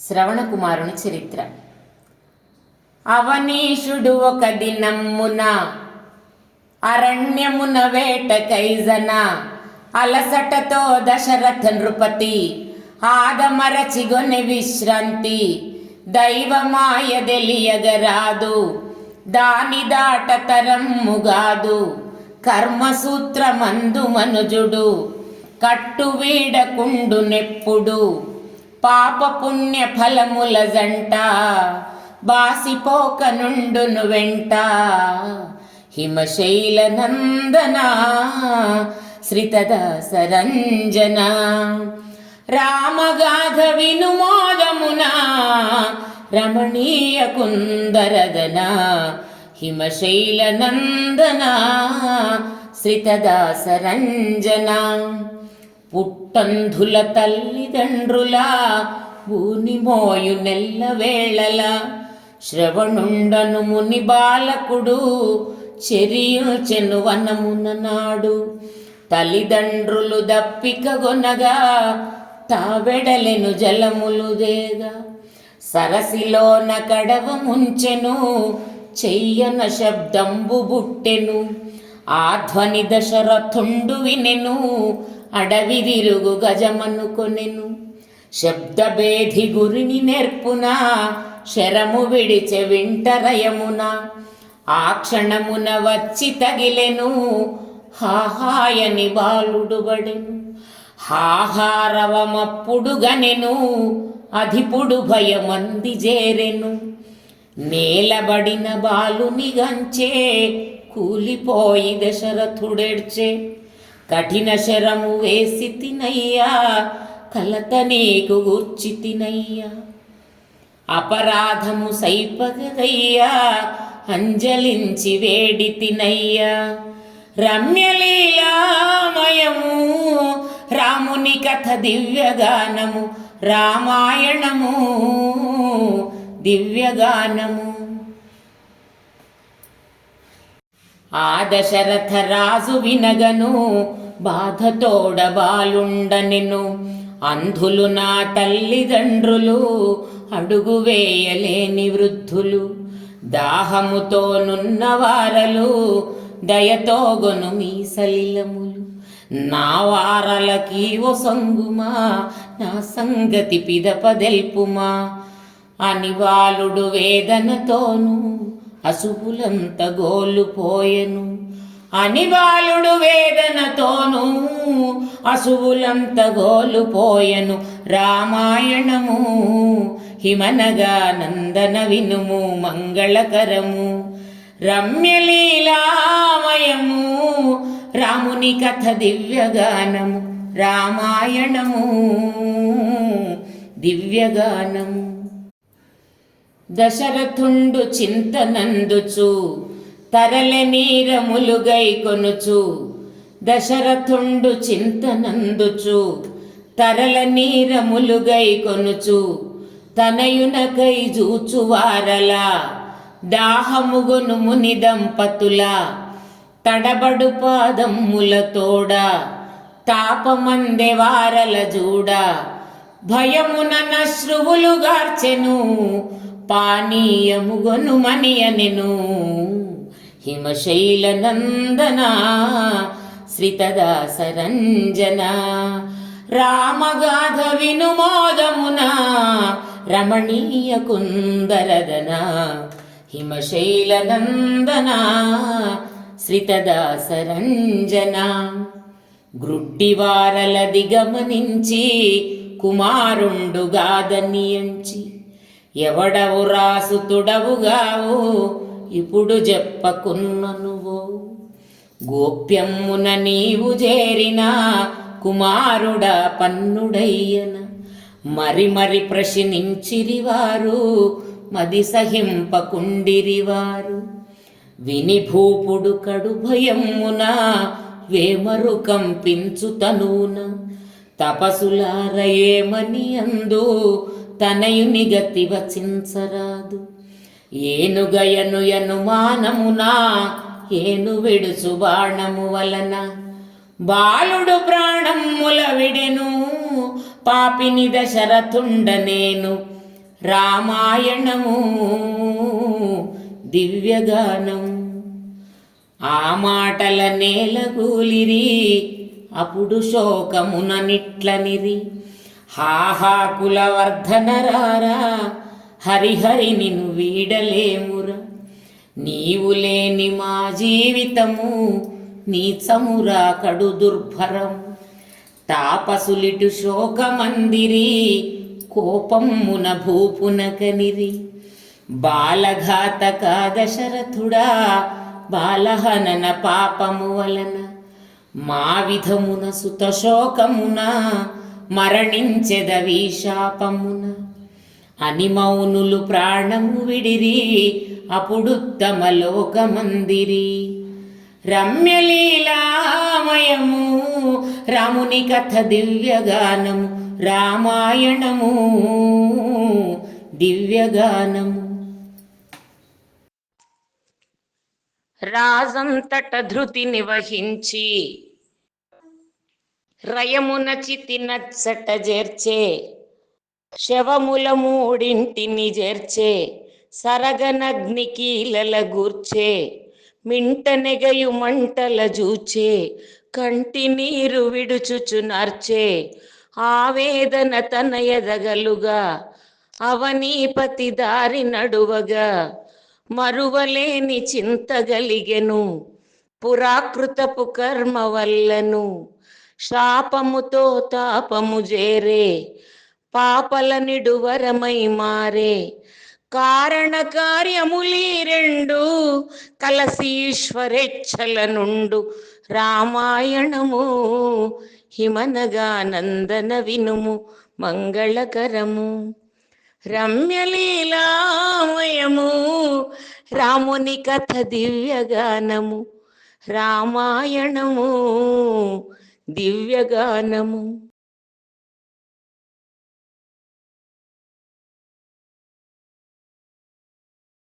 శ్రవణకుమారుని చరిత్ర. అవనీషుడు ఒక దినమ్మున అరణ్యమున వేటకైజన అలసటతో దశరథ నృపతి ఆదమరచిగొనె విశ్రాంతి. దైవమాయ తెలియగరాదు దాని దాట తరమ్ముగాదు. కర్మసూత్రమందు మనుజుడు కట్టు వీడకుండు నెప్పుడు. పాప పుణ్య ఫలముల జంట బాసిపోక నుండును వెంట. హిమశైల నందన శ్రితదాస రంజన రామగాథ వినుమోదమున రమణీయ కుందరదన. హిమశైల నందన శ్రితదాస రంజన పుట్టంధుల తల్లిదండ్రుల భూని మోయు నెల్ల వేళల. శ్రవణుండను ముని బాలకుడు చెరియుచెను వనమున నాడు. తల్లిదండ్రులు దప్పికగొనగా తావెడలెను జలములు దేగా. సరసిలోన కడవ ముంచెను చెయ్యన శబ్దంబు బుట్టెను. ఆ ధ్వని దశరథుండు వినెను అడవి తిరుగు గజమనుకొనెను. శబ్దభేది గురిని నేర్పున శరము విడిచె వింటరయమున. ఆ క్షణమున వచ్చి తగిలెను హాహాయని బాలుడు బడెను. హాహారవమప్పుడు గనెను అధిపుడు భయమంది చేరెను. నేలబడిన బాలుని గంచే కూలిపోయి దశరథుడెడ్చే. కఠిన శరము వేసి తినయ్యా కలత నీకు గూర్చి తినయ్యా. అపరాధము సైపగదయ్యా అంజలించి వేడి తినయ్యా. రమ్యలీలామయము రాముని కథ దివ్యగానము. రామాయణము దివ్యగానము. ఆ దశరథ రాజు వినగను బాధతోడ బాలుండనెను. అంధులు నా తల్లిదండ్రులు అడుగు వేయలేని వృద్ధులు. దాహముతో నున్నవారలు దయతోగొను మీ సలిలములు. నా వారలకీవో సంగుమా నా సంగతి పిదపదెల్పుమా. అని బాలుడు వేదనతోను అశుభులంత గోలుపోయెను. అని బాలుడు వేదనతోను అశుభులంత గోలుపోయెను. రామాయణము హిమనగా నందన వినుము మంగళకరము. రమ్యలీలామయము రాముని కథ దివ్యగానము. రామాయణము దివ్యగానము. దశరథుండు చింతనందుచు తరల నీరములుగై కొనుచు. దశరథుండు చింతనందుచు తరల నీరములుగై కొనుచు. తనయునకై జూచువారల దాహముగొను ముని దంపతుల. తడబడు పాదమ్ములతోడ తాపమందె వారల జూడ. భయమున నశ్రువులు గార్చెను పానీయముగొను మనియనెను. హిమశైల నందన శ్రితదాస రంజన రామగాథ వినుమోదమున రమణీయ కుందరదన. హిమశైల నందన శ్రితదాస రంజన గ్రుడ్డివారల దిగమనించి కుమారుండు గాదనియంచి. ఎవడవు రాసుతుడవుగావు ఇప్పుడు చెప్పకున్ననువో. గోప్యమ్మున నీవు చేరిన కుమారుడ పన్నుడయ్యన. మరి మరి ప్రశ్నించిరివారు మది సహింపకుండిరివారు. విని భూపుడు కడు భయమ్మున వేమరు కంపించు తనూన. తపసులార ఏమని అందు తనయుని గతి వచించరాదు. ఏనుగయను యనుమానమునా ఏను విడుచు బాణము వలన. బాలుడు ప్రాణముల విడెను పాపిని దశరథుండనేను రామాయణము దివ్యగానం. ఆ మాటల నేలగూలిరి అప్పుడు శోకమున నిట్లనిరి. హాహాకుల వర్ధనరారా హరిహరి నిన్ను వీడలేమురా. నీవు లేని మా జీవితము నీచమురా కడు దుర్భరం. తాపసులిటు శోకమందిరి కోపమున భూపునకనిరి. బాలఘాతక దశరథుడా బాలహనన పాపము వలన మా విధమున సుతశోకమున మరణించెదవీ శాపమున. అని మౌనులు ప్రాణము విడిరి అప్పుడుత్తమ లోకమందిరి. రమ్యలీలామయము రాముని కథ దివ్యగానము. రామాయణము దివ్యగానము. రాజంతట ధృతిని వహించి రయమున చితి నచ్చట చేర్చే. శవముల మూడింటిని చేర్చే సరగనగ్ని కీలల గూర్చే. మింట నెగయు మంటల జూచే కంటి నీరు విడుచుచునార్చే. ఆవేదన తన ఎదగలుగా అవనీపతి దారి నడువగా. మరువలేని చింతగలిగెను పురాకృతపు కర్మ వల్లను. శాపముతో తాపము జేరే పాపల నిడువరమై మారే. కారణ కార్యములీ రెండు కలసీశ్వరేచ్ఛల నుండు. రామాయణము హిమనగానందన వినుము మంగళకరము. రమ్యలీలామయము రాముని కథ దివ్యగానము. రామాయణము దివ్యగానము.